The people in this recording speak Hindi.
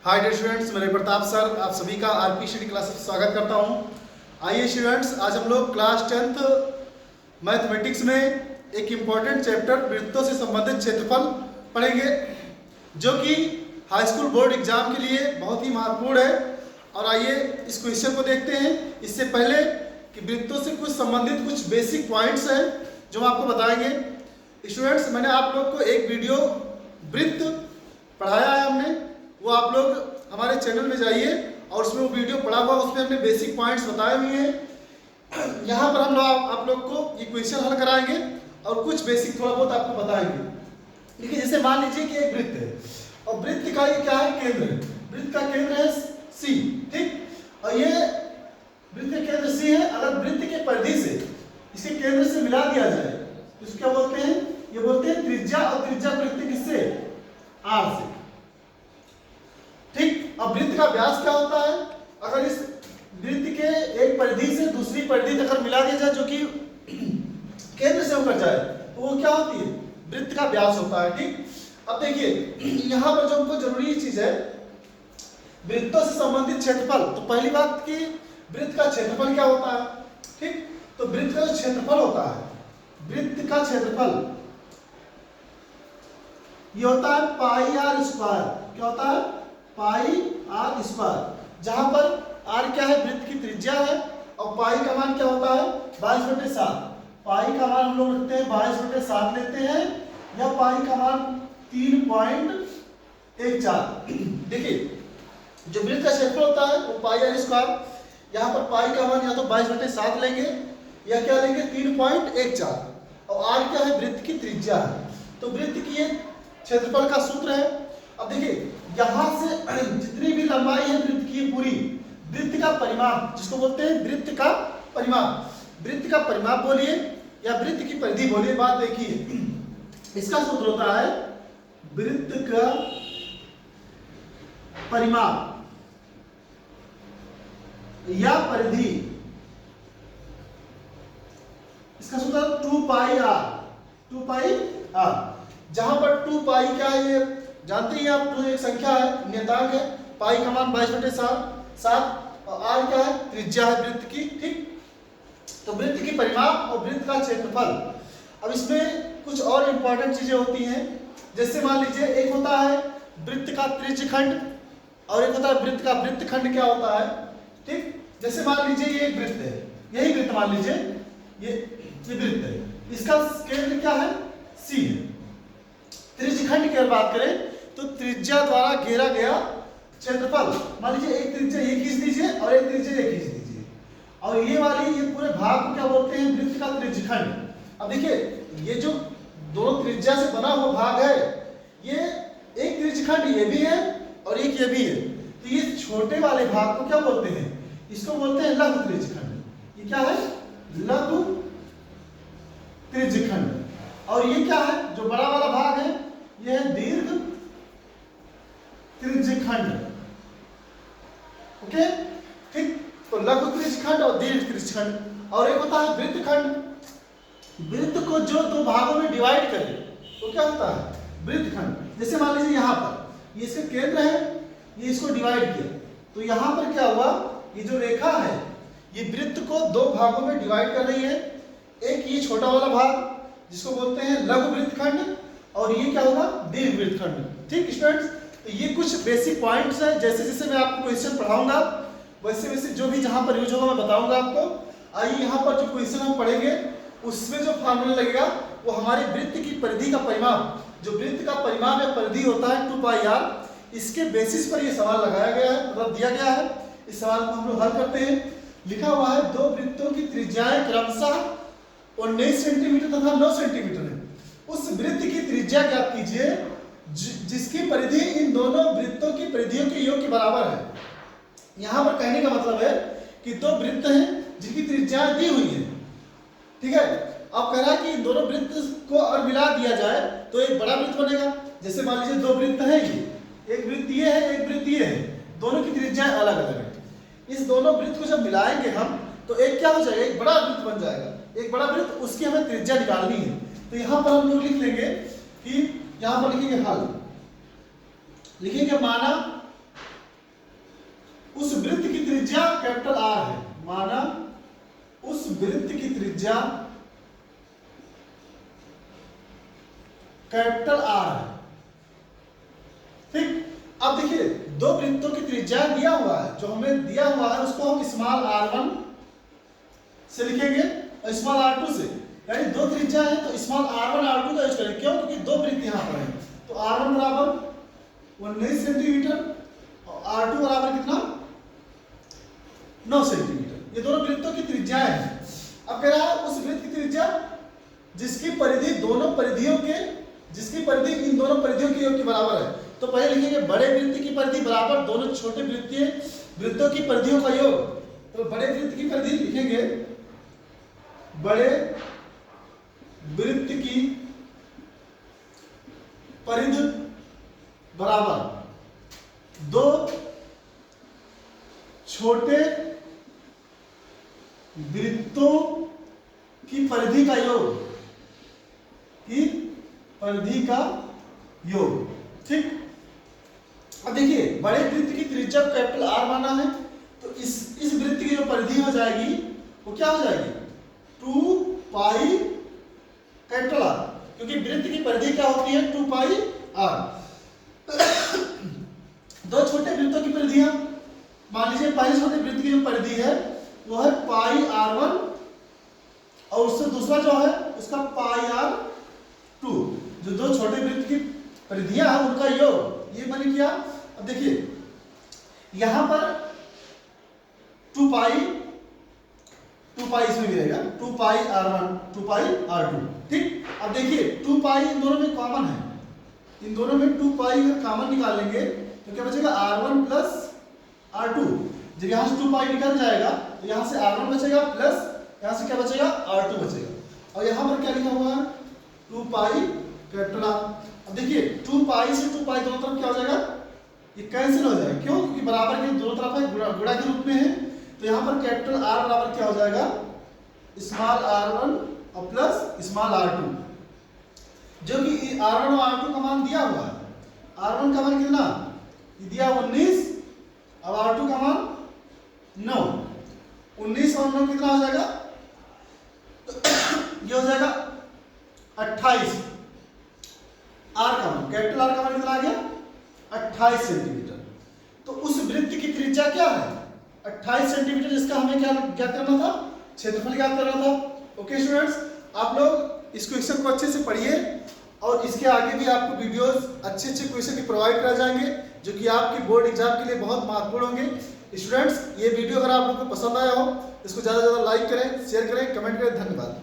हाय डियर स्टूडेंट्स, मेरे प्रताप सर आप सभी का आरपी स्टडी क्लास में स्वागत करता हूं। आइए स्टूडेंट्स, आज हम लोग क्लास 10th मैथमेटिक्स में एक इम्पॉर्टेंट चैप्टर वृत्तों से संबंधित क्षेत्रफल पढ़ेंगे, जो कि हाई स्कूल बोर्ड एग्जाम के लिए बहुत ही महत्वपूर्ण है। और आइए इस क्वेश्चन को देखते हैं। इससे पहले कि वृत्तों से कुछ संबंधित कुछ बेसिक पॉइंट्स हैं जो हम आपको बताएंगे। स्टूडेंट्स, मैंने आप लोग को एक वीडियो वृत्त पढ़ाया है हमने, वो आप लोग हमारे चैनल में जाइए और उसमें वो वीडियो पढ़ा हुआ, उसमें हमने बेसिक पॉइंट्स बताए हुए हैं। यहाँ पर हम लोग आप लोग को ये क्वेश्चन हल कराएंगे और कुछ बेसिक थोड़ा बहुत आपको बताएंगे। देखिए, जैसे मान लीजिए कि एक वृत्त है और वृत्त का ये क्या है, केंद्र है। वृत्त का केंद्र है सी, ठीक। और ये वृत्त का केंद्र सी है। अगर वृत्त के परिधि से इसके केंद्र से मिला दिया जाए तो इसको क्या बोलते हैं, ये बोलते हैं त्रिज्या। और त्रिज्या वृत्त किससे, आर से, ठीक। अब वृत्त का व्यास क्या होता है, अगर इस वृत्त के एक परिधि से दूसरी परिधि तक मिला दिया जाए जो कि केंद्र से होकर जाए तो वो क्या होती है, वृत्त का व्यास होता है, ठीक। अब देखिए, यहाँ पर जो हमको जरूरी चीज है वृत्तों से संबंधित क्षेत्रफल। तो पहली बात कि वृत्त का क्षेत्रफल क्या होता है, ठीक। तो वृत्त का जो क्षेत्रफल होता है, वृत्त का क्षेत्रफल ये होता है पाई आर स्क्वायर। क्या होता है, पाई आर स्क्वायर, जहां पर आर क्या है, वृत्त की त्रिज्या है, और पाई का मान क्या होता है, 22/7। पाई का मान हम लोग रखते हैं 22/7 लेते हैं, या पाई का मान 3.14। देखिए, जो वृत्त का क्षेत्रफल होता है वो पाई आर स्क्वायर, यहाँ पर पाई का मान या तो 22/7 लेंगे या क्या लेंगे 3.14, और आर क्या है, वृत्त की त्रिज्या है। तो वृत्त की ये क्षेत्रफल का सूत्र है। अब देखिए, यहां से जितनी भी लंबाई है वृत्त की पूरी, वृत्त का परिमाप जिसको बोलते हैं वृत्त का परिमाप, वृत्त का परिमाप बोलिए या वृत्त की परिधि बोलिए, बात देखिए। इसका सूत्र होता है वृत्त का परिमाप या परिधि। इसका सूत्र 2 पाई आर, 2 पाई आर, जहां पर 2 पाई क्या है, ये जानते ही आप, 2 एक संख्या है, नियतांक है। पाई का मान 22/7 और आर क्या है, त्रिज्या है वृत्त की, ठीक। तो वृत्त की परिमाप और वृत्त का क्षेत्रफल। अब इसमें कुछ और इंपॉर्टेंट चीजें होती हैं, जैसे मान लीजिए एक होता है वृत्त का त्रिज्यखंड और एक होता है वृत्त का वृत्तखंड। क्या होता है, ठीक। जैसे मान लीजिए ये एक वृत्त है, यही वृत्त मान लीजिए ये वृत्त है, इसका केंद्र क्या है, सी है। त्रिज्यखंड की अगर बात करें तो त्रिज्या द्वारा घेरा गया क्षेत्रफल, मान लीजिए एक त्रिज्या ये खींच दीजिए और एक त्रिज्या ये खींच दीजिए, और ये वाली ये पूरे भाग को क्या बोलते हैं, वृत्त का त्रिज्यखंड। अब देखिए, ये जो दोनों त्रिज्या से बना हुआ भाग है, ये एक त्रिज्यखंड ये भी है और एक ये भी है। तो ये छोटे वाले भाग को क्या बोलते हैं, इसको बोलते हैं लघु त्रिज्यखंड। ये क्या है, लघु त्रिज्यखंड। और ये क्या है, जो बड़ा वाला भाग है ये है दीर्घ त्रिज्यखंड। ओके, ठीक। तो लघु त्रिज्यखंड और दीर्घ त्रिज्यखंड। और एक होता है वृत्तखंड। वृत्त को जो दो भागों में डिवाइड करे तो क्या होता है, वृत्तखंड। जैसे मान लीजिए यहाँ पर ये इसका केंद्र है, ये इसको डिवाइड किया, तो यहाँ पर क्या हुआ, ये जो रेखा है ये वृत्त को दो भागों में डिवाइड कर रही है। एक ये छोटा वाला भाग जिसको बोलते हैं लघु वृत्तखंड, और ये क्या होगा, दीर्घ वृत्तखंड, ठीक स्टूडेंट्स। तो ये कुछ बेसिक पॉइंट्स हैं, जैसे जैसे मैं आपको क्वेश्चन पढ़ाऊंगा वैसे वैसे जो भी जहां पर यूज होगा मैं बताऊंगा आपको। आइए यहाँ पर जो क्वेश्चन हम पढ़ेंगे उसमें जो फार्मूला लगेगा वो हमारे वृत्त की परिधि का परिमाप, जो वृत्त का परिमाप या परिधि होता है 2 पाई आर, इसके बेसिस पर ये सवाल लगाया गया है, मतलब दिया गया है। इस सवाल को हम लोग हल करते हैं। लिखा हुआ है दो वृत्तों की त्रिज्याएं क्रमशः 19 सेंटीमीटर तथा 9 सेंटीमीटर है। उस वृत्त की त्रिज्या ज्ञात कीजिए जिसकी परिधि इन दोनों वृत्तों की परिधियों के योग के बराबर है। यहाँ पर कहने का मतलब है कि दो वृत्त हैं जिनकी त्रिज्याएं दी हुई है, ठीक है। अब कह रहा है कि इन दोनों वृत्त को और मिला दिया जाए तो एक बड़ा वृत्त बनेगा। जैसे मान लीजिए दो वृत्त हैं, ये एक वृत्त ये है, एक वृत्त ये है, दोनों की त्रिज्याएं अलग अलग है। इस दोनों वृत्त को जब मिलाएंगे हम तो एक क्या हो जाएगा, एक बड़ा वृत्त बन जाएगा। एक बड़ा वृत्त, उसकी हमें त्रिज्या निकालनी है। तो यहाँ पर हम लोग लिख लेंगे कि यहाँ पर लिखेंगे हल, लिखेंगे माना उस वृत्त की त्रिज्या कैपिटल आर है, माना उस वृत्त की त्रिज्या कैपिटल आर है। ठीक, अब देखिए दो वृत्तों की त्रिज्या दिया हुआ है, जो हमें दिया हुआ है उसको हम स्मॉल r1 से लिखेंगे और स्मॉल r2 से, यानी दो त्रिज्या है तो स्मॉल r1 r2 का यूज करेंगे। क्यों? क्योंकि दो वृत्त यहाँ पर है, तो r1 बराबर 19 सेंटीमीटर और r2 बराबर कितना 9 सेंटीमीटर। ये दोनों वृत्तों की त्रिज्याएं हैं। अब कह रहा है उस वृत्त की त्रिज्या जिसकी परिधि दोनों परिधियों के, जिसकी परिधि इन दोनों परिधियों के योग के बराबर है। तो पहले लिखेंगे बड़े वृत्त की परिधि बराबर दोनों छोटे वृत्तों की परिधियों का योग। तो बड़े वृत्त की परिधि लिखेंगे बड़े वृत्त की परिधि बराबर दो छोटे वृत्तों की परिधि का योग, की परिधि का योग। ठीक, अब देखिए बड़े वृत्त की त्रिज्या कैपिटल आर माना है, तो इस वृत्त की जो परिधि हो जाएगी वो क्या हो जाएगी 2 पाई कैपिटल आर, क्योंकि वृत्त की परिधि क्या होती है 2 पाई आर। दो छोटे वृत्तों की परिधियां, मान लीजिए पहले छोटे वृत्त की जो परिधि है वो है पाई r1 और उससे दूसरा जो है उसका पाई r2। जो दो छोटे वृत्त की परिधियां हैं उनका योग ये मैंने किया। अब देखिए यहां पर 2 पाई इसमें मिलेगा 2 पाई r1 2 पाई r2। ठीक, अब देखिए 2 पाई इन दोनों में कॉमन है, इन दोनों में 2 पाई अगर कॉमन निकालेंगे तो क्या बचेगा r1 प्लस r2। जब यहाँ से 2 पाई निकल जाएगा तो यहाँ से r1 बचेगा प्लस यहाँ से क्या बचेगा r2 बचेगा। और यहाँ पर क्या लिखा हुआ है 2 पाई कैपिटल आर। अब देखिए 2 पाई से 2 पाई दोनों तरफ क्या हो जाएगा ये कैंसिल हो जाएगा। क्यों? क्योंकि बराबर के दोनों तरफ है, गुणा के रूप में है। तो यहाँ पर कैपिटल आर बराबर क्या हो जाएगा स्मॉल r1 और प्लस स्मॉल r2, जो कि r1 और r2 का मान दिया हुआ है। r1 का मान कितना दिया 19 और r2 का मान 9। 19 और 9 कितना हो जाएगा ये हो जाएगा 28। आर का मान कैपिटल आर का मान कितना आ गया 28 सेंटीमीटर। तो उस वृत्त की त्रिज्या क्या है 28 सेंटीमीटर, जिसका हमें क्या करना था क्षेत्रफल ज्ञात करना था। ओके स्टूडेंट्स, आप लोग इस क्वेश्चन को अच्छे से पढ़िए और इसके आगे भी आपको वीडियोस अच्छे क्वेश्चन की प्रोवाइड करा जाएंगे जो कि आपकी बोर्ड एग्जाम के लिए बहुत महत्वपूर्ण होंगे। स्टूडेंट्स, ये वीडियो अगर आप लोगों को पसंद आया हो इसको ज़्यादा से ज़्यादा लाइक करें, शेयर करें, कमेंट करें। धन्यवाद।